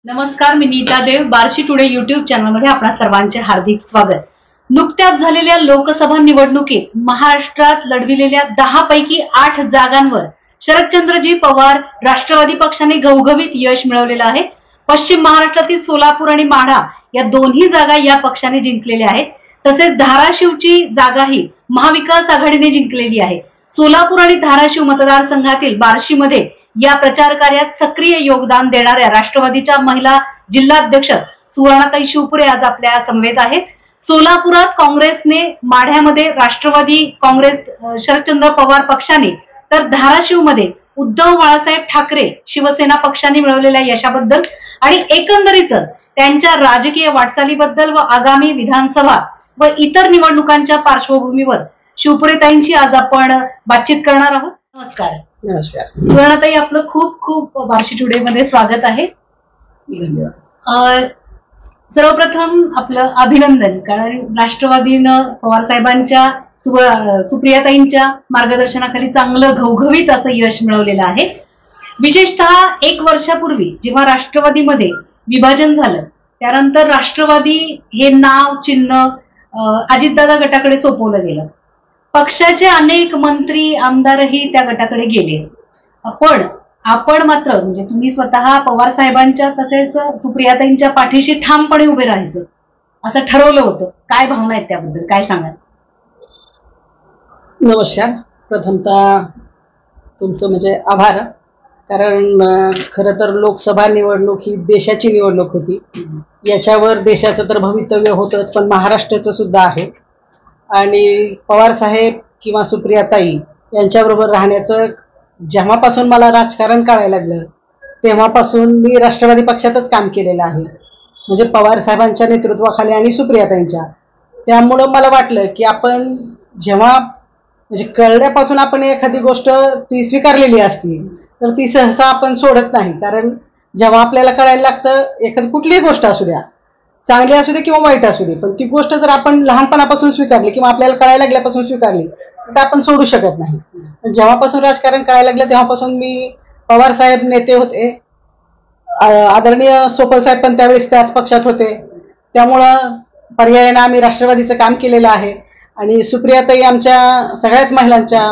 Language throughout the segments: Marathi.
नमस्कार, मी नीता देव. बार्शी टुडे युट्यूब चॅनलमध्ये आपणा सर्वांचे हार्दिक स्वागत. नुकत्याच झालेल्या लोकसभा निवडणुकीत महाराष्ट्रात लढविलेल्या 10 पैकी 8 जागांवर शरदचंद्रजी पवार राष्ट्रवादी पक्षाने घवघवीत यश मिळवलेलं आहे. पश्चिम महाराष्ट्रातील सोलापूर आणि माढा या दोन्ही जागा या पक्षाने जिंकलेल्या आहेत. तसेच धाराशिवची जागाही महाविकास आघाडीने जिंकलेली आहे. सोलापूर आणि धाराशिव मतदारसंघातील बार्शीमध्ये या प्रचार कार्यात सक्रिय योगदान देणाऱ्या राष्ट्रवादीच्या महिला जिल्हाध्यक्ष सुवर्णाताई शिवपुरे आज आपल्या समवेत आहेत. सोलापुरात काँग्रेसने, माढ्यामध्ये राष्ट्रवादी काँग्रेस शरदचंद्र पवार पक्षाने, तर धाराशिवमध्ये उद्धव बाळासाहेब ठाकरे शिवसेना पक्षाने मिळवलेल्या यशाबद्दल आणि एकंदरीतच त्यांच्या राजकीय वाटचालीबद्दल व आगामी विधानसभा व इतर निवडणुकांच्या पार्श्वभूमीवर शिवपुरेताईंशी आज आपण बातचीत करणार आहोत. नमस्कार. नमस्कार सुवर्णाताई, आपलं खूप खूप बार्शी टुडे मध्ये स्वागत आहे. धन्यवाद. सर्वप्रथम आपलं अभिनंदन, कारण राष्ट्रवादीनं पवार साहेबांच्या सुप्रियाताईंच्या मार्गदर्शनाखाली चांगलं घवघवीत असं यश मिळवलेलं आहे. विशेषतः 1 वर्षापूर्वी जेव्हा राष्ट्रवादीमध्ये विभाजन झालं त्यानंतर राष्ट्रवादी हे नाव चिन्ह अजितदादा गटाकडे सोपवलं गेलं. पक्षाचे अनेक मंत्री आमदारही त्या गटाकडे गेले. पण आपण मात्र, म्हणजे तुम्ही स्वतः पवार साहेबांच्या तसेच सुप्रियाताईंच्या पाठीशी ठामपणे उभे राहायचं असं ठरवलं होतं. काय भावना आहेत त्याबद्दल, काय सांगाल? नमस्कार. प्रथमतः तुमचं म्हणजे आभार, कारण खरं तर लोकसभा निवडणूक ही देशाची निवडणूक होती. याच्यावर देशाचं तर भवितव्य होतंच, पण महाराष्ट्राचं सुद्धा आहे. आणि पवार साहेब किंवा सुप्रियाताई यांच्याबरोबर राहण्याचं जेव्हापासून मला राजकारण कळायला लागलं तेव्हापासून मी राष्ट्रवादी पक्षातच काम केलेलं आहे, म्हणजे पवार साहेबांच्या नेतृत्वाखाली आणि सुप्रियाताईंच्या. त्यामुळं मला वाटलं की आपण जेव्हा म्हणजे कळल्यापासून आपण एखादी गोष्ट ती स्वीकारलेली असती तर ती सहसा आपण सोडत नाही. कारण जेव्हा आपल्याला कळायला लागतं एखादी कुठलीही गोष्ट असू द्या, चांगली असू दे किंवा वाईट असू दे, पण ती गोष्ट जर आपण लहानपणापासून स्वीकारली किंवा आपल्याला कळायला लागल्यापासून स्वीकारली तर आपण सोडू शकत नाही. जेव्हापासून राजकारण कळायला लागलं तेव्हापासून मी, पवार साहेब नेते होते, आदरणीय सोपल साहेब पण त्यावेळेस त्याच पक्षात होते, त्यामुळं पर्यायानं आम्ही राष्ट्रवादीचं काम केलेलं आहे. आणि सुप्रियाताई आमच्या सगळ्याच महिलांच्या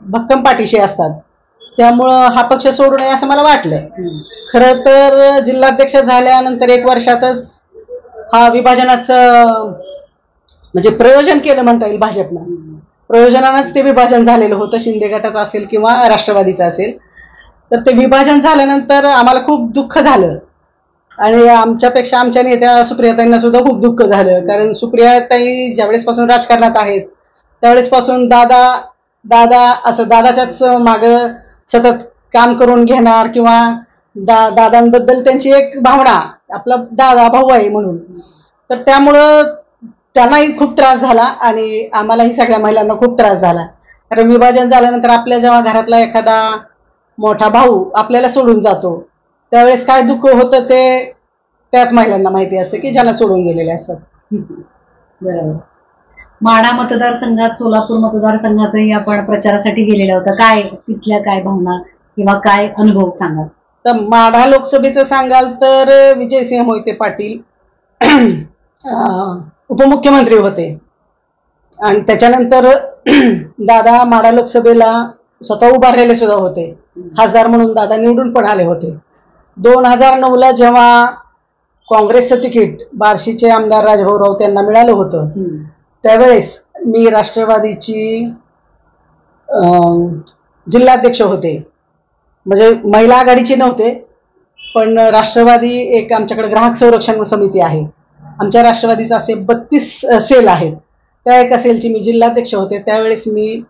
भक्कम पाठीशी असतात, त्यामुळं हा पक्ष सोडू नये असं मला वाटलं. खरं तर जिल्हाध्यक्ष झाल्यानंतर 1 वर्षातच हा विभाजनाचं म्हणजे प्रयोजन केलं म्हणता येईल. भाजपनं प्रयोजनानंच ते विभाजन झालेलं होतं, शिंदे गटाचं असेल किंवा राष्ट्रवादीचं असेल. तर ते विभाजन झाल्यानंतर आम्हाला खूप दुःख झालं आणि आमच्यापेक्षा आमच्या नेत्या सुप्रियाताईंना सुद्धा खूप दुःख झालं. कारण सुप्रियाताई ज्यावेळेसपासून राजकारणात आहेत त्यावेळेसपासून दादा असं दादाच्याच मागं सतत काम करून घेणार किंवा दादांबद्दल त्यांची एक भावना, आपला दादा भाऊ आहे म्हणून, तर त्यामुळं त्यांनाही खूप त्रास झाला आणि आम्हालाही सगळ्या महिलांना खूप त्रास झाला. कारण विभाजन झाल्यानंतर आपल्या जेव्हा घरातला एखादा मोठा भाऊ आपल्याला सोडून जातो त्यावेळेस काय दुःख होतं ते त्याच महिलांना माहिती असते की ज्यांना सोडून गेलेले असतात. बरोबर. माढा मतदारसंघात, सोलापूर मतदारसंघातही आपण प्रचारासाठी गेलेला होता. काय तिथल्या काय भावना किंवा काय अनुभव सांगा? तर माढा लोकसभेचं सांगाल तर विजयसिंह मोहिते पाटील उपमुख्यमंत्री होते आणि त्याच्यानंतर दादा माढा लोकसभेला स्वतः उभारलेले सुद्धा होते, खासदार म्हणून दादा निवडून पण आले होते. 2009ला जेव्हा काँग्रेसचं तिकीट बार्शीचे आमदार राजभाऊ राऊत यांना मिळालं होतं त्यावेळेस मी राष्ट्रवादीची जिल्हाध्यक्ष होते, म्हणजे महिला आघाडीची नव्हते, पण राष्ट्रवादी एक आमच्याकडे ग्राहक संरक्षण समिती आहे, आमच्या राष्ट्रवादीचे असे 32 सेल आहेत, त्या एका सेलची मी जिल्हाध्यक्ष होते. त्यावेळेस मी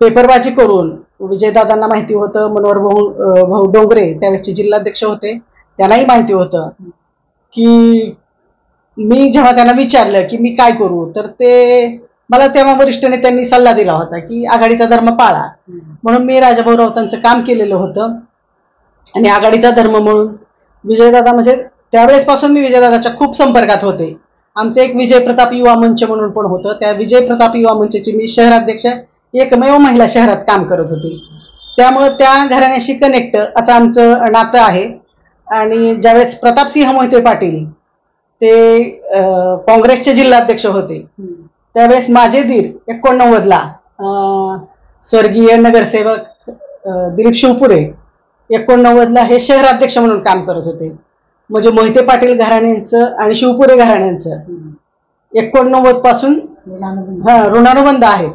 पेपरबाजी करून, विजयदादांना माहिती होतं, मनोहर भाऊ डोंगरे त्यावेळेसचे जिल्हाध्यक्ष होते, त्यांनाही माहिती होतं की मी जेव्हा त्यांना विचारलं की मी काय करू, तर ते मला तेव्हा वरिष्ठ नेत्यांनी सल्ला दिला होता की आघाडीचा धर्म पाळा, म्हणून मी राजाभाऊ राऊतांचं काम केलेलं होतं. आणि आघाडीचा धर्म म्हणून विजयदादा, म्हणजे त्यावेळेसपासून मी विजयदादाच्या खूप संपर्कात होते. आमचं एक विजय प्रताप युवा मंच म्हणून पण होतं, त्या विजय प्रताप युवा मंचची मी शहराध्यक्ष, एकमेव महिला शहरात काम करत होती. त्यामुळे त्या घराण्याशी कनेक्ट असं आमचं नातं आहे. आणि ज्यावेळेस प्रतापसिंह मोहिते पाटील ते काँग्रेसचे जिल्हाध्यक्ष होते, त्यावेळेस माझे दीर 89ला स्वर्गीय नगरसेवक दिलीप शिवपुरे 89ला हे शहराध्यक्ष म्हणून काम करत होते. म्हणजे मोहिते पाटील घराण्यांचं आणि शिवपुरे घराण्यांचं 89 पासून ऋणानुबंध आहेत.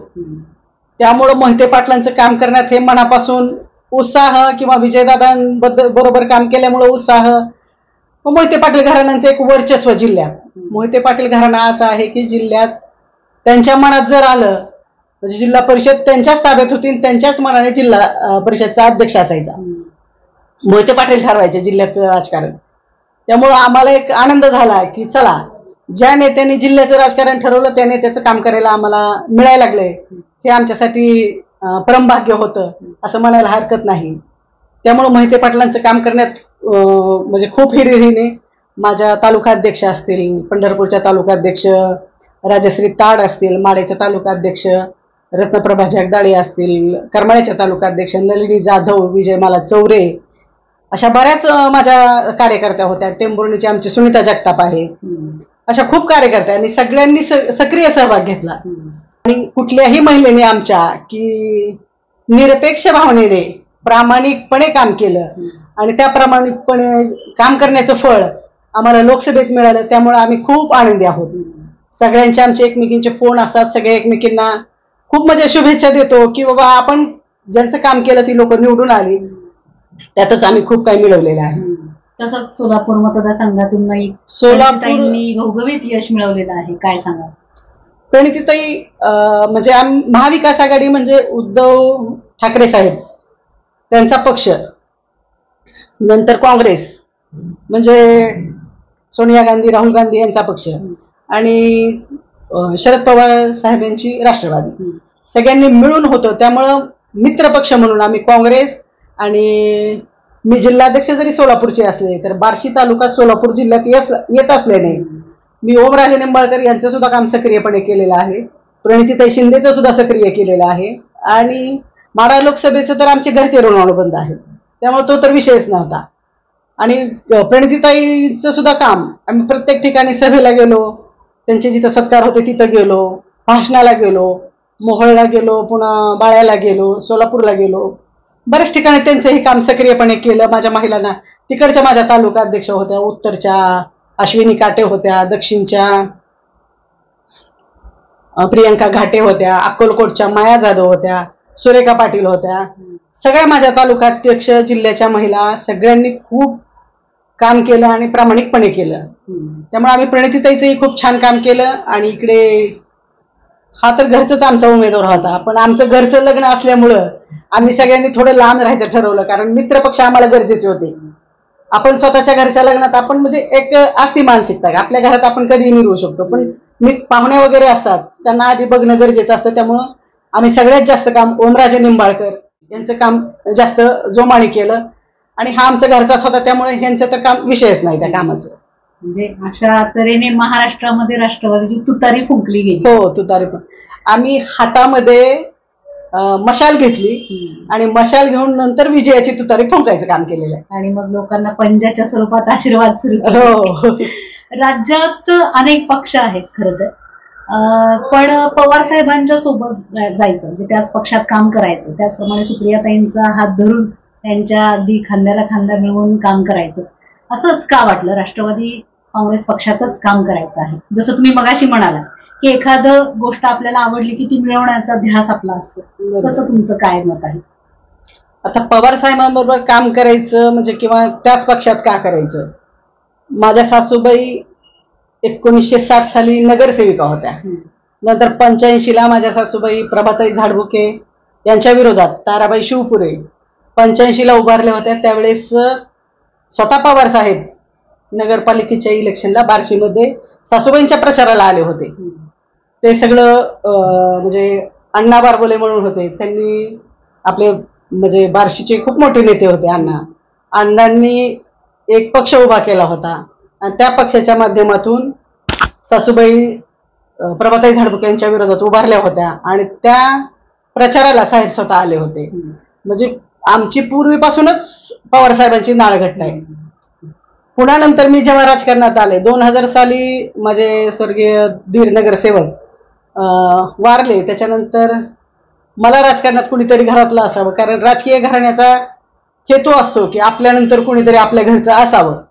त्यामुळं मोहिते पाटलांचं काम करण्यात हे मनापासून उत्साह किंवा विजयदादांबरोबर काम केल्यामुळं उत्साह, मोहिते पाटील घराण्यांचं एक वर्चस्व जिल्ह्यात. मोहिते पाटील घराणा असा आहे की जिल्ह्यात त्यांच्या मनात जर आलं म्हणजे जिल्हा परिषद त्यांच्याच ताब्यात होती, त्यांच्याच मनाने जिल्हा परिषदचा अध्यक्ष असायचा. मोहिते पाटील ठरवायचे जिल्ह्यातलं राजकारण. त्यामुळं आम्हाला एक आनंद झाला की चला, ज्या नेत्यांनी जिल्ह्याचं राजकारण ठरवलं त्या नेत्याचं काम करायला आम्हाला मिळायला लागलंय, हे आमच्यासाठी परमभाग्य होतं असं म्हणायला हरकत नाही. त्यामुळं मोहिते पाटलांचं काम करण्यात म्हणजे खूप हिरिरीने माझ्या तालुकाध्यक्ष असतील, पंढरपूरच्या तालुकाध्यक्ष राजश्री ताड असतील, माडेच्या तालुकाध्यक्ष रत्नप्रभा जगदाळे असतील, करमाळ्याच्या तालुकाध्यक्ष नलिनी जाधव, विजयमाला चौरे, अशा बऱ्याच माझ्या कार्यकर्त्या होत्या. टेंभुर्णीची आमची सुनीता जगताप आहे. अशा खूप कार्यकर्त्या आणि सगळ्यांनी सक्रिय सहभाग घेतला. आणि कुठल्याही महिलेने आमच्या की निरपेक्ष भावनेने प्रामाणिकपणे काम केलं आणि त्या प्रामाणिकपणे काम करण्याचं फळ आम्हाला लोकसभेत मिळालं. त्यामुळे आम्ही खूप आनंदी आहोत. सगळ्यांचे आमचे एकमेकींचे फोन असतात, सगळे एकमेकींना खूप म्हणजे शुभेच्छा देतो की बाबा आपण ज्यांचं काम केलं ती लोक निवडून आली, त्यातच आम्ही खूप काही मिळवलेलं आहे. तसंच सोलापूर मतदारसंघातून सोलापूरनी घवघवीत यश मिळवलेलं आहे, काय सांगा? प्रणितीताई म्हणजे महाविकास आघाडी म्हणजे उद्धव ठाकरे साहेब त्यांचा पक्ष, नंतर काँग्रेस म्हणजे सोनिया गांधी राहुल गांधी यांचा पक्ष आणि शरद पवार साहेब यांची राष्ट्रवादी, सगळ्यांनी मिळून होतं. त्यामुळं मित्र पक्ष म्हणून आम्ही काँग्रेस, आणि मी जिल्हाध्यक्ष जरी सोलापूरचे असले तर बार्शी तालुका सोलापूर जिल्ह्यात येत असल्याने मी ओमराजे निंबाळकर यांचं सुद्धा काम सक्रियपणे केलेलं आहे, प्रणितीताई शिंदेचं सुद्धा सक्रिय केलेलं आहे आणि माढा लोकसभेचं तर आमचे घरचे ऋणानुबंध आहेत, त्यामुळे तो तर विषयच नव्हता. आणि प्रणितीताईंचं सुद्धा काम आम्ही प्रत्येक ठिकाणी सभेला गेलो, त्यांचे जिथं सत्कार होते तिथं गेलो, भाषणाला गेलो, मोहोळला गेलो, पुन्हा बाळ्याला गेलो, सोलापूरला गेलो, बऱ्याच ठिकाणी त्यांचं हे काम सक्रियपणे केलं. माझ्या महिलांना तिकडच्या माझ्या तालुका अध्यक्ष होत्या, उत्तरच्या अश्विनी काटे होत्या, दक्षिणच्या प्रियंका घाटे होत्या, अक्कलकोटच्या माया जाधव होत्या, सुरेखा पाटील होत्या, सगळ्या माझ्या तालुकाध्यक्ष जिल्ह्याच्या महिला सगळ्यांनी खूप काम केलं आणि प्रामाणिकपणे केलं. त्यामुळे आम्ही प्रणितीताईचंही खूप छान काम केलं. आणि इकडे हा तर घरचंच आमचा उमेदवार होता, पण आमचं घरचं लग्न असल्यामुळं आम्ही सगळ्यांनी थोडं लांब राहायचं ठरवलं, कारण मित्रपक्ष आम्हाला गरजेचे होते. आपण स्वतःच्या घरच्या लग्नात आपण म्हणजे एक असती मानसिकता का आपल्या घरात आपण कधीही मिळवू शकतो, पण पाहुणे वगैरे असतात त्यांना आधी बघणं गरजेचं असतं. त्यामुळं आम्ही सगळ्यात जास्त काम ओमराजे निंबाळकर यांचं काम जास्त जोमाने केलं आणि हा आमचा घरचाच होता, त्यामुळे ह्यांचं तर काम विषयच नाही त्या कामाचं. म्हणजे अशा तऱ्हेने महाराष्ट्रामध्ये राष्ट्रवादीची तुतारी फुंकली गेली. हो, तुतारी पण आम्ही हातामध्ये मशाल घेतली आणि मशाल घेऊन नंतर विजयाची तुतारी फुंकायचं काम केलेलं आहे. आणि मग लोकांना पंजाच्या स्वरूपात आशीर्वाद सुरू हो. राज्यात अनेक पक्ष आहेत खरं तर, पण पवार साहेबांच्या सोबत जायचं म्हणजे त्याच पक्षात काम करायचं, त्याचप्रमाणे सुप्रियाताईंचा हात धरून त्यांच्या अगदी खांद्याला खांदा मिळवून काम करायचं, असंच का वाटलं राष्ट्रवादी काँग्रेस पक्षातच काम करायचं आहे? जसं तुम्ही मगाशी म्हणाला की एखादं गोष्ट आपल्याला आवडली की ती मिळवण्याचा ध्यास आपला असतो, तसं तुमचं काय मत आहे? आता पवार साहेबांबरोबर काम करायचं म्हणजे किंवा त्याच पक्षात का करायचं? माझ्या सासूबाई 1960 साली नगरसेविका होत्या, नंतर 85ला माझ्या सासूबाई प्रभाताई झाडबुके यांच्या विरोधात ताराबाई शिवपुरे 85ला उभारल्या होत्या. त्यावेळेस स्वतः पवार साहेब नगरपालिकेच्या इलेक्शनला बार्शीमध्ये सासूबाईंच्या प्रचाराला आले होते. ते सगळं म्हणजे अण्णा बारबोले म्हणून होते, त्यांनी आपले म्हणजे बार्शीचे खूप मोठे नेते होते. अण्णांनी एक पक्ष उभा केला होता आणि त्या पक्षाच्या माध्यमातून सासूबाई प्रभाताई झाडबुके यांच्या विरोधात उभारल्या होत्या आणि त्या प्रचाराला साहेब स्वतः आले होते. म्हणजे आमची पूर्वीपासूनच पवार साहेबांची नाळघट्ट आहे. पुन्हा नंतर मी जेव्हा राजकारणात आले 2000 साली माझे स्वर्गीय धीर नगरसेवक वारले, त्याच्यानंतर मला राजकारणात कुणीतरी घरातलं असावं, कारण राजकीय घराण्याचा हेतू असतो की आपल्यानंतर कुणीतरी आपल्या घरचं असावं.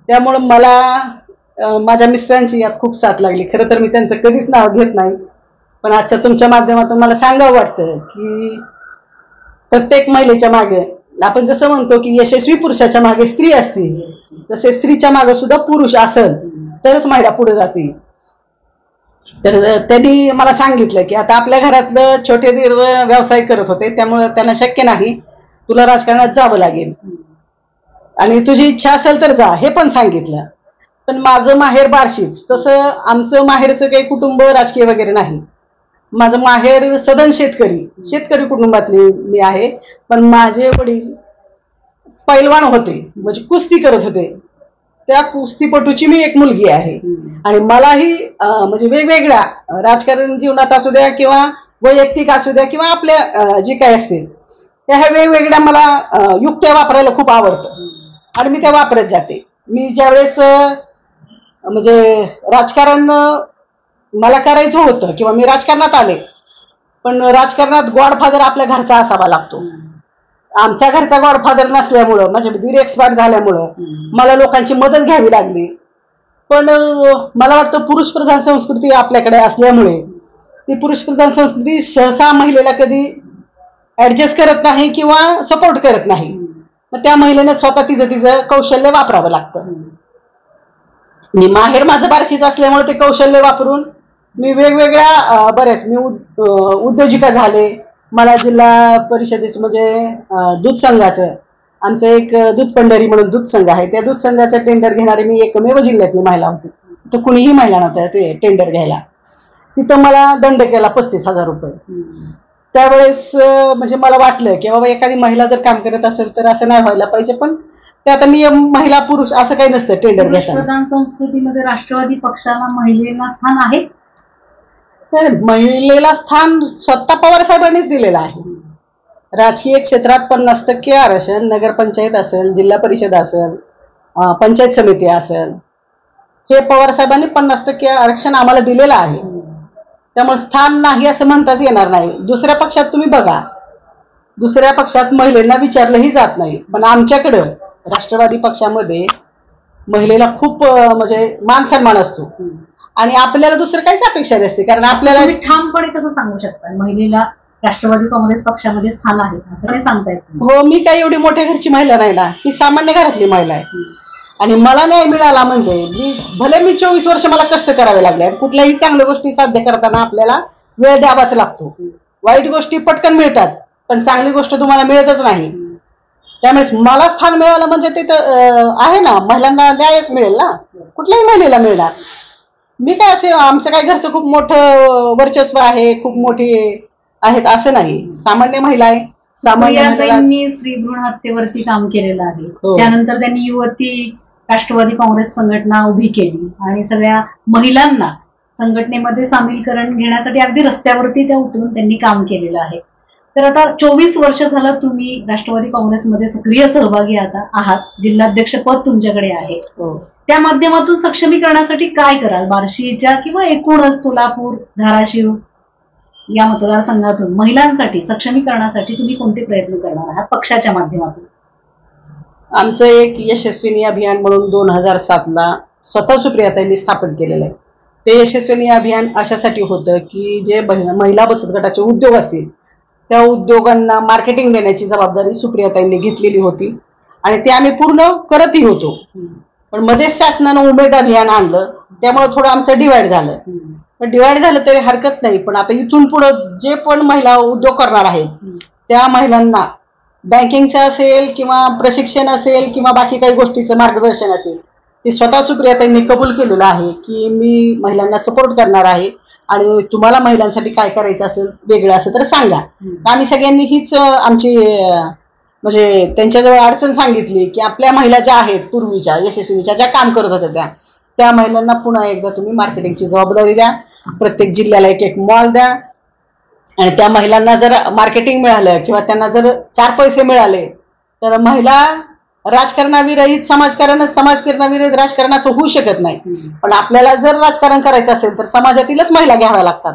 त्यामुळं मला माझ्या मिस्टरांची यात खूप साथ लागली. खरं तर मी त्यांचं कधीच नाव घेत नाही, पण आजच्या तुमच्या माध्यमातून मला सांगावं वाटतं की प्रत्येक महिलेच्या मागे आपण जसं म्हणतो की यशस्वी पुरुषाच्या मागे स्त्री असते, तसे स्त्रीच्या मागे सुद्धा पुरुष असेल तरच महिला पुढे जाते. तर त्यांनी मला सांगितलं की आता आपल्या घरातलं छोटे धीर व्यवसाय करत होते, त्यामुळे त्यांना शक्य नाही, तुला राजकारणात जावं लागेल आणि तुझी इच्छा असेल तर जा, हे पण सांगितलं. पण माझं माहेर बार्शीच, तसं आमचं माहेरचं काही कुटुंब राजकीय वगैरे नाही. माझं माहेर सदन शेतकरी कुटुंबातली मी आहे. पण माझे वडील पैलवान होते, म्हणजे कुस्ती करत होते. त्या कुस्तीपटूची मी एक मुलगी आहे आणि मलाही म्हणजे वेगवेगळ्या राजकारण जीवनात असू द्या किंवा वैयक्तिक असू द्या किंवा आपल्या जे काही असते त्या ह्या वेगवेगळ्या मला युक्त्या वापरायला खूप आवडतं आणि मी त्या वापरत जाते. मी ज्यावेळेस म्हणजे राजकारण मला करायचं होतं किंवा मी राजकारणात आले, पण राजकारणात गॉडफादर आपल्या घरचा असावा लागतो. आमच्या घरचा गॉडफादर नसल्यामुळं, म्हणजे दीर एक्सपायर झाल्यामुळं मला लोकांची मदत घ्यावी लागली. पण मला वाटतं पुरुषप्रधान संस्कृती आपल्याकडे असल्यामुळे ती पुरुषप्रधान संस्कृती सहसा महिलेला कधी ऍडजस्ट करत नाही किंवा सपोर्ट करत नाही. मग त्या महिलेने स्वतः तिचं कौशल्य वापरावं लागतं. मी माहेर माझं बार्शीच असल्यामुळे ते कौशल्य वापरून मी वेगवेगळ्या बऱ्याच मी उद्योजिका झाले. मला जिल्हा परिषदेचं म्हणजे दूध संघाचं, आमचं एक दूध पंढरी म्हणून दूध संघ आहे, त्या दूध संघाचं टेंडर घेणारी मी एकमेव जिल्ह्यातली महिला होती. तर कुणीही महिला नव्हत्या ते टेंडर घ्यायला. तिथं मला दंड केला 35,000 रुपये. त्यावेळेस म्हणजे मला वाटलं की बाबा एखादी महिला जर काम करत असेल तर असं नाही व्हायला पाहिजे, पण ते आता नियम महिला पुरुष असं काही नसतं टेंडर घेताना. प्रधान संस्कृतीमध्ये राष्ट्रवादी पक्षाला महिलेला स्थान आहे? तर महिलेला स्थान स्वतः पवार साहेबांनीच दिलेलं आहे. राजकीय क्षेत्रात 50% आरक्षण, नगरपंचायत असेल, जिल्हा परिषद असेल, पंचायत समिती असेल, हे पवार साहेबांनी 50% आरक्षण आम्हाला दिलेलं आहे. त्यामुळे स्थान नाही असं म्हणताच येणार नाही. दुसऱ्या पक्षात तुम्ही बघा, दुसऱ्या पक्षात महिलांना विचारलंही जात नाही, पण आमच्याकडं राष्ट्रवादी पक्षामध्ये महिलेला खूप म्हणजे मान सन्मान असतो आणि आपल्याला दुसरं काहीच अपेक्षा नसते. कारण आपल्याला ठामपणे कसं सांगू शकता महिलेला राष्ट्रवादी काँग्रेस पक्षामध्ये स्थान आहे असं नाही सांगता येत? हो, मी काही एवढी मोठ्या घरची महिला नाही ना, मी सामान्य घरातली महिला आहे आणि मला न्याय मिळाला म्हणजे मी 24 वर्ष मला कष्ट करावे लागले. कुठल्याही चांगल्या गोष्टी साध्य करताना आपल्याला वेळ द्यावाच लागतो. वाईट गोष्टी पटकन मिळतात पण चांगली गोष्ट तुम्हाला मिळतच नाही. त्यामुळे मला स्थान मिळालं म्हणजे ते तर आहे ना, महिलांना न्यायच मिळेल ना, कुठल्याही महिलेला मिळणार. मी काय असे आमचं काय घरचं खूप मोठं वर्चस्व आहे, खूप मोठी आहेत असं नाही, सामान्य महिला आहे. सामान्य स्त्री भ्रूण हत्येवरती काम केलेलं आहे. त्यानंतर त्यांनी युवती राष्ट्रवादी काँग्रेस संघटना उभी केली आणि सगळ्या महिलांना संघटनेमध्ये सामीलकरण घेण्यासाठी अगदी रस्त्यावरती त्या उतरून त्यांनी काम केलेलं आहे. तर आता 24 वर्ष झालं तुम्ही राष्ट्रवादी काँग्रेसमध्ये सक्रिय सहभागी आहात. जिल्हाध्यक्ष पद तुमच्याकडे आहे. त्या माध्यमातून सक्षमीकरणासाठी काय कराल? बार्शीच्या किंवा एकूणच सोलापूर, धाराशिव या मतदारसंघातून महिलांसाठी सक्षमीकरणासाठी तुम्ही कोणते प्रयत्न करणार आहात पक्षाच्या माध्यमातून? आमचं एक यशस्विनी अभियान म्हणून 2007ला स्वतः सुप्रियाताईंनी स्थापन केलेलं आहे. ते यशस्विनी अभियान अशासाठी होतं की जे महिला बचत गटाचे उद्योग असतील त्या उद्योगांना मार्केटिंग देण्याची जबाबदारी सुप्रियाताईंनी घेतलेली होती आणि ते आम्ही पूर्ण करतही होतो. पण मध्येच शासनानं उमेद अभियान आणलं, त्यामुळे थोडं आमचं डिवाइड झालं. पण डिवाइड झालं तरी हरकत नाही. पण आता इथून पुढे जे पण महिला उद्योग करणार आहेत त्या महिलांना बँकिंगचं असेल किंवा प्रशिक्षण असेल किंवा बाकी काही गोष्टीचं मार्गदर्शन असेल ते स्वतः सुप्रियाताईंनी कबूल केलेलं आहे की मी महिलांना सपोर्ट करणार आहे आणि तुम्हाला महिलांसाठी काय करायचं असेल वेगळं असेल तर सांगा. आम्ही सगळ्यांनी हीच आमची म्हणजे त्यांच्याजवळ अडचण सांगितली की आपल्या महिला ज्या आहेत पूर्वीच्या यशस्वीच्या ज्या काम करत होत्या त्या महिलांना पुन्हा एकदा तुम्ही मार्केटिंगची जबाबदारी द्या, प्रत्येक जिल्ह्याला एक मॉल द्या आणि त्या महिलांना जर मार्केटिंग मिळालं किंवा त्यांना जर 4 पैसे मिळाले तर महिला राजकारणाविरहित समाजकारणाविरहित राजकारणाचं होऊ शकत नाही. पण आपल्याला जर राजकारण करायचं असेल तर समाजातीलच महिला घ्याव्या लागतात.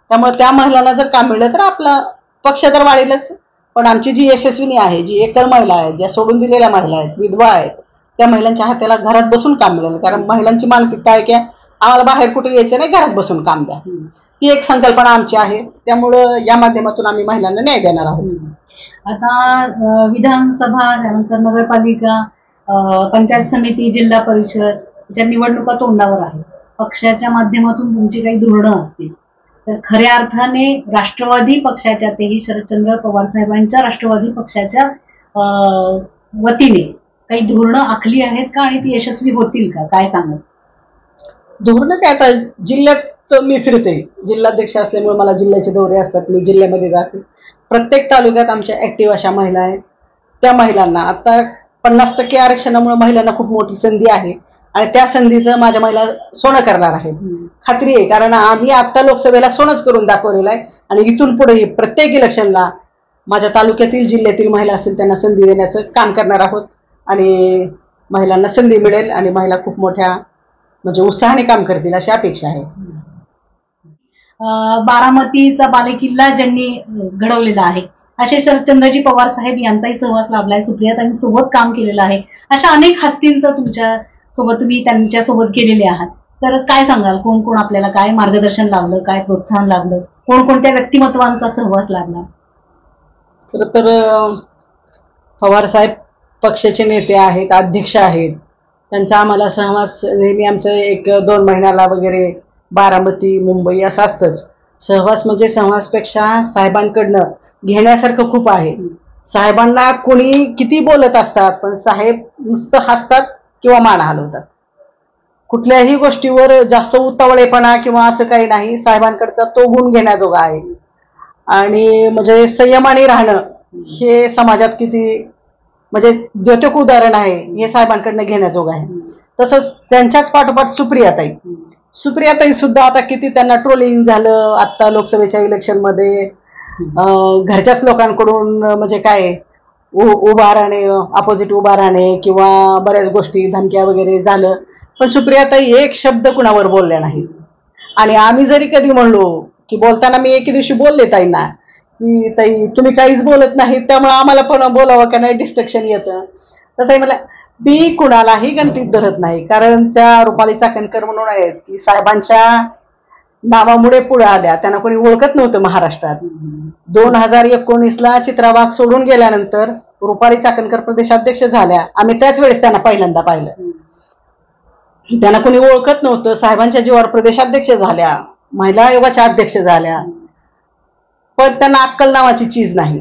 त्यामुळे त्या महिलांना जर काम मिळलं तर आपला पक्ष तर वाढेलच. पण आमची जी यशस्विनी आहे, जी एकल महिला आहेत, ज्या सोडून दिलेल्या महिला आहेत, विधवा आहेत, त्या महिलांच्या हाताला घरात बसून काम मिळेल. कारण महिलांची मानसिकता आहे की आम्हाला बाहेर कुठे यायचं नाही, घरात बसून काम द्या. ती एक संकल्पना आमची आहे. त्यामुळं या माध्यमातून आम्ही महिलांना न्याय देणार आहोत. आता विधानसभा, त्यानंतर नगरपालिका, पंचायत समिती, जिल्हा परिषद ज्या निवडणुका तोंडावर आहेत, पक्षाच्या माध्यमातून तुमची काही धोरणं असतील तर खऱ्या अर्थाने राष्ट्रवादी पक्षाच्या, तेही शरदचंद्र पवार साहेबांच्या राष्ट्रवादी पक्षाच्या वतीने काही धोरणं आखली आहेत का आणि ती यशस्वी होतील का, काय सांगा? धोरणं काय, आता जिल्ह्यात मी फिरते, जिल्हाध्यक्ष असल्यामुळे मला जिल्ह्याचे दौरे असतात, मी जिल्ह्यामध्ये जाते. प्रत्येक तालुक्यात आमच्या ऍक्टिव्ह अशा महिला आहेत. त्या महिलांना आता 50% आरक्षणामुळे महिलांना खूप मोठी संधी आहे आणि त्या संधीचं माझ्या महिला सोनं करणार आहेत, खात्री आहे. कारण आम्ही आता लोकसभेला सोनंच करून दाखवलेलं आहे आणि इथून पुढे प्रत्येक इलेक्शनला माझ्या तालुक्यातील, जिल्ह्यातील महिला असतील त्यांना संधी देण्याचं काम करणार आहोत आणि महिलांना संधी मिळेल आणि महिला खूप मोठ्या म्हणजे उत्साहाने काम करतील अशी अपेक्षा आहे. बारामतीचा बालेकिल्ला ज्यांनी घडवलेला आहे असे शरदचंद्रजी पवार साहेब यांचाही सहवास लाभलाय. सुप्रियातांनी सोबत काम केलेलं आहे. अशा अनेक हस्तींचं तुमच्या सोबत, तुम्ही त्यांच्या सोबत गेलेले आहात. तर काय सांगाल, कोण कोण आपल्याला काय मार्गदर्शन लाभलं, काय प्रोत्साहन लाभलं, कोणकोणत्या व्यक्तिमत्वांचा सहवास लाभला? खरं तर पवार साहेब पक्षाचे नेते आहेत, अध्यक्ष आहेत. त्यांचा आम्हाला सहवास नेहमी आमचं 1-2 महिन्याला वगैरे बारामती, मुंबई असं असतंच. सहवास म्हणजे सहवासपेक्षा साहेबांकडनं घेण्यासारखं खूप आहे. साहेबांना कोणी किती बोलत असतात पण साहेब नुसतं हसतात किंवा मान हलवतात. कुठल्याही गोष्टीवर जास्त उतावळेपणा किंवा असं काही नाही. साहेबांकडचा तो गुण घेण्याजोगा आहे. आणि म्हणजे संयमाने राहणं हे समाजात किती म्हणजे द्योतक उदाहरण आहे, हे साहेबांकडनं घेण्याजोग आहे. तसंच त्यांच्याच पाठोपाठ सुप्रियाताई सुद्धा आता किती त्यांना ट्रोलिंग झालं आता लोकसभेच्या इलेक्शनमध्ये, घरच्याच लोकांकडून म्हणजे काय उभा राहणे, अपोजिट उभा राहणे किंवा बऱ्याच गोष्टी धमक्या वगैरे झालं. पण सुप्रियाताई एक शब्द कुणावर बोलल्या नाही. आणि आम्ही जरी कधी म्हणलो की बोलताना मी एके दिवशी बोलले ताईंना की ताई तुम्ही काहीच बोलत नाही त्यामुळे आम्हाला पण बोलावं का नाही, डिस्ट्रक्शन येतं. तर ताई मला ती कुणालाही गणतीत धरत नाही. कारण त्या रुपाली चाकणकर म्हणून आहेत की साहेबांच्या नावामुळे पुढे आल्या. त्यांना कोणी ओळखत नव्हतं महाराष्ट्रात. 2019ला चित्रा वाघ सोडून गेल्यानंतर रुपाली चाकणकर प्रदेशाध्यक्ष झाल्या. आम्ही त्याच वेळेस त्यांना पहिल्यांदा पाहिलं. त्यांना कोणी ओळखत नव्हतं. साहेबांच्या जीवावर प्रदेशाध्यक्ष झाल्या, महिला आयोगाच्या अध्यक्ष झाल्या. पण त्यांना अक्कल नावाची चीज नाही.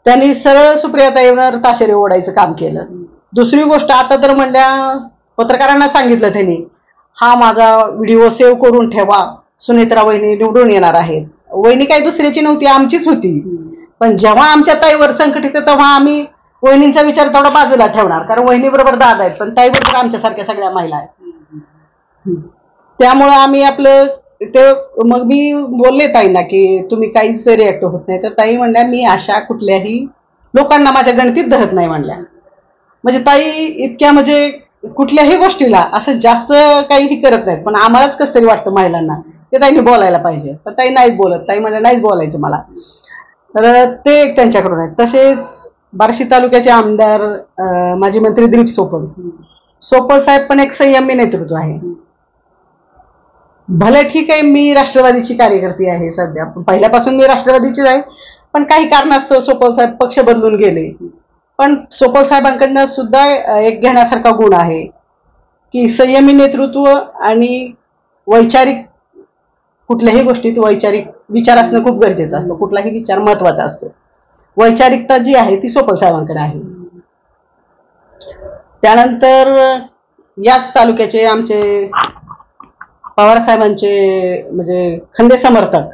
त्यांनी सरळ सुप्रियाताईंवर ताशेरे ओढायचं काम केलं. दुसरी गोष्ट, आता तर म्हणल्या पत्रकारांना सांगितलं त्यांनी, हा माझा व्हिडिओ सेव्ह करून ठेवा, सुनेत्रा वहिनी निवडून येणार आहेत. वहिनी काही दुसऱ्याची नव्हती, आमचीच होती. पण जेव्हा आमच्या ताईवर संकट येतं तेव्हा आम्ही वहिनींचा विचार तेवढा बाजूला ठेवणार, कारण वहिनी बरोबर दादा आहेत पण ताईबरोबर आमच्यासारख्या सगळ्या महिला आहेत. त्यामुळं आम्ही आपलं ते, मग मी बोलले ताईंना की तुम्ही काहीच रिॲक्ट होत नाही. तर ताई म्हणल्या मी अशा कुठल्याही लोकांना माझ्या गणतीत धरत नाही म्हणल्या. म्हणजे ताई इतक्या म्हणजे कुठल्याही गोष्टीला असं जास्त काहीही करत नाहीत. पण आम्हालाच कसं तरी वाटतं महिलांना ते ताईंनी बोलायला पाहिजे, पण ताई नाहीच बोलत. ताई म्हणल्या नाहीच बोलायचं मला. तर ते एक त्यांच्याकडून आहे. तसेच बार्शी तालुक्याचे आमदार माजी मंत्री दिलीप सोपल साहेब पण एक संयमी नेतृत्व आहे. भले ठीक आहे, मी राष्ट्रवादीची कार्यकर्ती आहे सध्या, पहिल्यापासून मी राष्ट्रवादीचीच आहे. पण काही कारणास्तव सोपल साहेब पक्ष बदलून गेले. पण सोपल साहेबांकडनं सुद्धा एक घेण्यासारखा गुण आहे की संयमी नेतृत्व आणि वैचारिक, कुठल्याही गोष्टीत वैचारिक विचार असणं खूप गरजेचं असतं. कुठलाही विचार महत्वाचा असतो. वैचारिकता जी आहे ती सोपल साहेबांकडे आहे. त्यानंतर याच तालुक्याचे आमचे पवार साहेबांचे म्हणजे खंदे समर्थक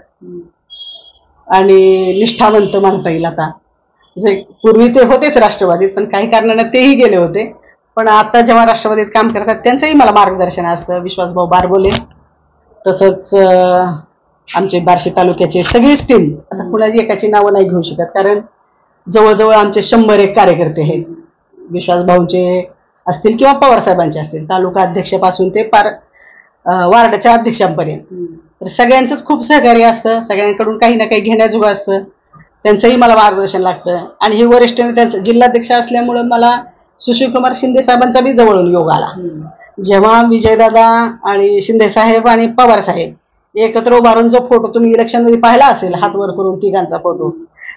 आणि निष्ठावंत म्हणता येईल. आता म्हणजे पूर्वी ते होतेच राष्ट्रवादीत, पण काही कारणाने तेही गेले होते. पण आता जेव्हा राष्ट्रवादीत काम करतात त्यांचंही मला मार्गदर्शन असतं. विश्वासभाऊ बारबोले, तसंच आमचे बार्शी तालुक्याचे सगळीच टीम, आता कुणाची एकाची नावं नाही घेऊ शकत कारण जवळजवळ आमचे 100 कार्यकर्ते आहेत. विश्वास भाऊंचे असतील किंवा पवार साहेबांचे असतील, तालुका अध्यक्षापासून ते पार वार्डाच्या अध्यक्षांपर्यंत, तर सगळ्यांचंच खूप सहकार्य असतं, सगळ्यांकडून काही ना काही घेण्याजोगं असतं. त्यांचंही मला मार्गदर्शन लागतं. आणि हे वरिष्ठ त्यांचं जिल्हाध्यक्ष असल्यामुळं मला सुशीलकुमार शिंदे साहेबांचा बी जवळून योग आला. जेव्हा विजयदादा आणि शिंदे साहेब आणि पवार साहेब एकत्र उभारून जो फोटो तुम्ही इलेक्शनमध्ये पाहिला असेल, हात वर करून तिघांचा फोटो,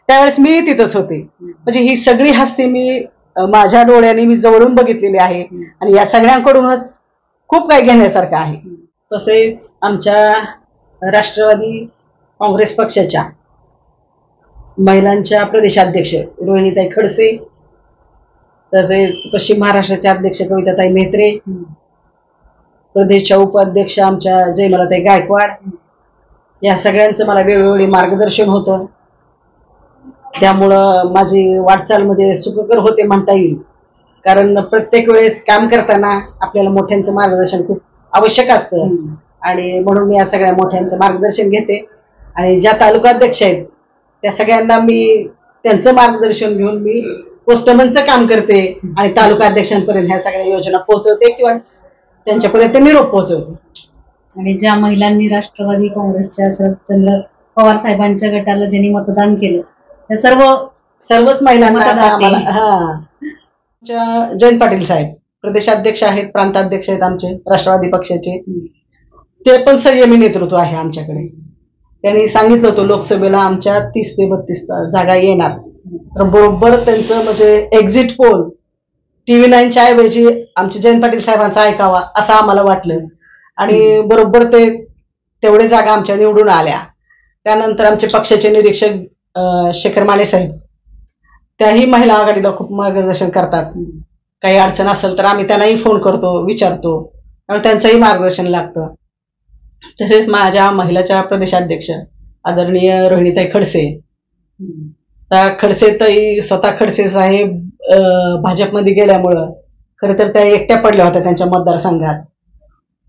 त्यावेळेस मी तिथंच होते. म्हणजे ही सगळी हस्ती मी माझ्या डोळ्यांनी मी जवळून बघितलेली आहे आणि या सगळ्यांकडूनच खूप काही घेण्यासारखं आहे. तसेच आमच्या राष्ट्रवादी काँग्रेस पक्षाच्या महिलांच्या प्रदेशाध्यक्ष रोहिणीताई खडसे, तसेच पश्चिम महाराष्ट्राच्या अध्यक्ष कविताताई मेहत्रे, प्रदेशच्या उपाध्यक्ष आमच्या जयमलाताई गायकवाड, या सगळ्यांचं मला वेळोवेळी मार्गदर्शन होतं. त्यामुळं माझी वाटचाल म्हणजे सुखकर होते म्हणता येईल. कारण प्रत्येक वेळेस काम करताना आपल्याला मोठ्यांचं मार्गदर्शन खूप आवश्यक असतं आणि म्हणून मी या सगळ्या मोठ्यांचं मार्गदर्शन घेते. आणि ज्या तालुकाध्यक्ष आहेत त्या सगळ्यांना मी त्यांचं मार्गदर्शन घेऊन मी पोस्टमनचं काम करते आणि तालुका अध्यक्षांपर्यंत ह्या सगळ्या योजना पोहोचवते किंवा त्यांच्यापर्यंत निरोप पोहोचवते. आणि ज्या महिलांनी राष्ट्रवादी काँग्रेसच्या शरदचंद्र पवार साहेबांच्या गटाला ज्यांनी मतदान केलं त्या सर्वच महिलांना जयंत पाटील साहेब प्रदेशाध्यक्ष आहेत, प्रांताध्यक्ष आहेत आमचे राष्ट्रवादी पक्षाचे, ते पण संयमी नेतृत्व आहे आमच्याकडे. त्यांनी सांगितलं होतं लोकसभेला आमच्या 30 ते 32 जागा येणार, तर बरोबर त्यांचं म्हणजे एक्झिट पोल TV9च्या ऐवजी आमचे जयंत पाटील साहेबांचा ऐकावा असं आम्हाला वाटलं आणि बरोबर ते तेवढे जागा आमच्या निवडून आल्या. त्यानंतर आमचे पक्षाचे निरीक्षक शेखर माने साहेब, त्याही महिला आघाडीला खूप मार्गदर्शन करतात. काही अडचण असेल तर आम्ही त्यांनाही फोन करतो, विचारतो, त्यामुळे त्यांचंही मार्गदर्शन लागतं. तसेच माझ्या महिलाच्या प्रदेशाध्यक्ष आदरणीय रोहिणीताई खडसे, त्या खडसेताई स्वतः खडसे साहेब भाजपमध्ये गेल्यामुळं खरं तर त्या एकट्या पडल्या होत्या त्यांच्या मतदारसंघात,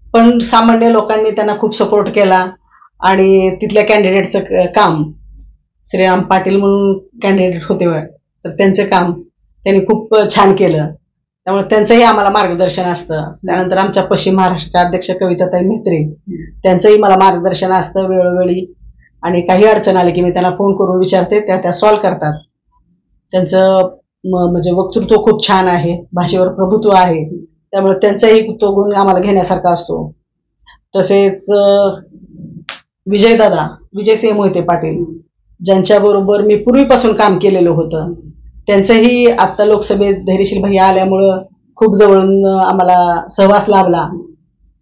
पण सामान्य लोकांनी त्यांना खूप सपोर्ट केला आणि तिथल्या कॅन्डिडेटचं काम, श्रीराम पाटील म्हणून कॅन्डिडेट होते तर त्यांचं काम त्यांनी खूप छान केलं, त्यामुळे त्यांचंही आम्हाला मार्गदर्शन असतं. त्यानंतर आमच्या पश्चिम महाराष्ट्राच्या अध्यक्ष कविताताई मेहत्रे, त्यांचंही मला मार्गदर्शन असतं वेळोवेळी. आणि काही अडचण आली की मी त्यांना फोन करून विचारते, त्या सॉल्व्ह करतात. त्यांचं म्हणजे वक्तृत्व खूप छान आहे, भाषेवर प्रभुत्व आहे, त्यामुळे त्यांचाही तो गुण आम्हाला घेण्यासारखा असतो. तसेच विजयसिंह मोहिते पाटील, ज्यांच्याबरोबर मी पूर्वीपासून काम केलेलं होतं, त्यांचंही आत्ता लोकसभेत धैर्यशील भैया आल्यामुळं खूप जवळून आम्हाला सहवास लाभला.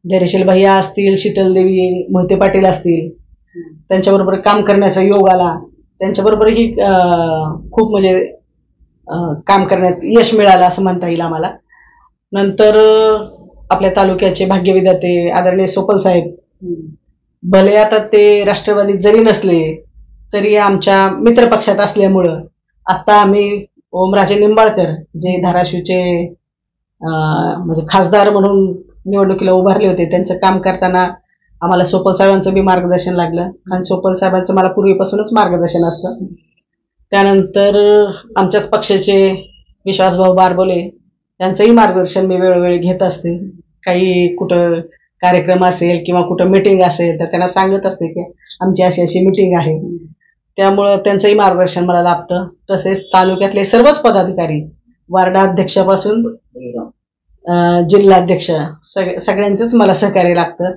धैर्यशील भैया असतील, शीतलदेवी मोहिते पाटील असतील, त्यांच्याबरोबर काम करण्याचा योग आला. त्यांच्याबरोबरही खूप म्हणजे काम करण्यात यश मिळालं असं म्हणता येईल आम्हाला. नंतर आपल्या तालुक्याचे भाग्यविधाते आदरणीय सोपल साहेब, भले आता ते राष्ट्रवादीत जरी नसले तरी आमच्या मित्रपक्षात असल्यामुळं आता आम्ही ओमराजे निंबाळकर, जे धाराशिवचे म्हणजे खासदार म्हणून निवडणुकीला उभारले होते, त्यांचं काम करताना आम्हाला सोपल साहेबांचं बी मार्गदर्शन लागलं आणि सोपल साहेबांचं मला पूर्वीपासूनच मार्गदर्शन असतं. त्यानंतर आमच्याच पक्षाचे विश्वासभाऊ बारबोले, त्यांचंही मार्गदर्शन मी वेळोवेळी घेत असते. काही कुठं कार्यक्रम असेल किंवा कुठं मीटिंग असेल तर त्यांना सांगत असते की आमची अशी अशी मीटिंग आहे, त्यामुळं त्यांचंही मार्गदर्शन मला लाभतं. तसेच तालुक्यातले सर्वच पदाधिकारी, वार्डाध्यक्षापासून जिल्हाध्यक्ष, सगळ्यांचंच मला सहकार्य लागतं.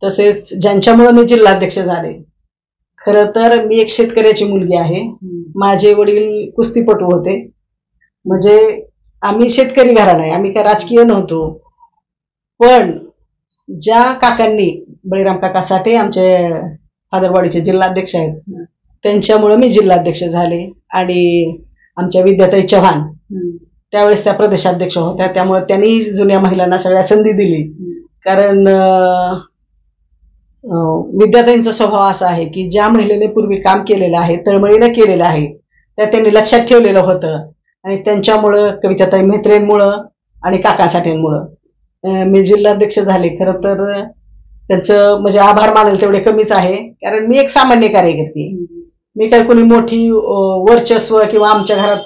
तसेच ज्यांच्यामुळे मी जिल्हाध्यक्ष झाले, खरं तर मी एक शेतकऱ्याची मुलगी आहे. माझे वडील कुस्तीपटू होते, म्हणजे आम्ही शेतकरी घराणं आहे, आम्ही काय राजकीय नव्हतो. पण ज्या काकांनी, बळीराम काका साठे आमचे फादरवाडीचे जिल्हाध्यक्ष आहेत, त्यांच्यामुळे मी जिल्हाध्यक्ष झाले. आणि आमच्या विद्याताई चव्हाण त्यावेळेस त्या प्रदेशाध्यक्ष होत्या, त्यामुळे त्यांनी जुन्या महिलांना सगळ्या संधी दिली. कारण विद्याताईंचा स्वभाव असा आहे की ज्या महिलेने पूर्वी काम केलेलं आहे, तळमळीनं केलेलं आहे, त्या त्यांनी लक्षात ठेवलेलं होतं. आणि त्यांच्यामुळं, कविताताई मेहत्रेंमुळं आणि काका साठेंमुळं मी जिल्हाध्यक्ष झाले. खरं तर त्यांचं म्हणजे आभार मानेल तेवढे कमीच आहे, कारण मी एक सामान्य कार्यकर्ती, मी काही कोणी मोठी वर्चस्व किंवा आमच्या घरात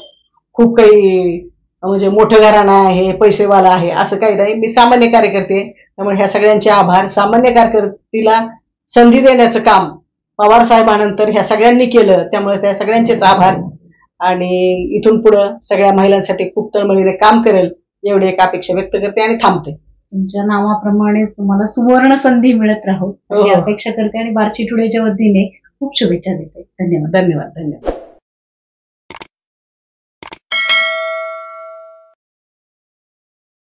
खूप काही म्हणजे मोठं घराणं आहे, पैसेवाला आहे असं काही नाही. मी सामान्य कार्यकर्ते, त्यामुळे ह्या सगळ्यांचे आभार. सामान्य कार्यकर्त्याला संधी देण्याचं काम पवार साहेबांनंतर ह्या सगळ्यांनी केलं, त्यामुळे त्या सगळ्यांचेच आभार. आणि इथून पुढं सगळ्या महिलांसाठी खूप तळमळीने काम करेल एवढी एक अपेक्षा व्यक्त करते आणि थांबते. तुमच्या नावाप्रमाणेच तुम्हाला सुवर्ण संधी मिळत राहो अशी अपेक्षा करते आणि बार्शी टुडेच्या वतीने खूप शुभेच्छा देते. धन्यवाद. धन्यवाद.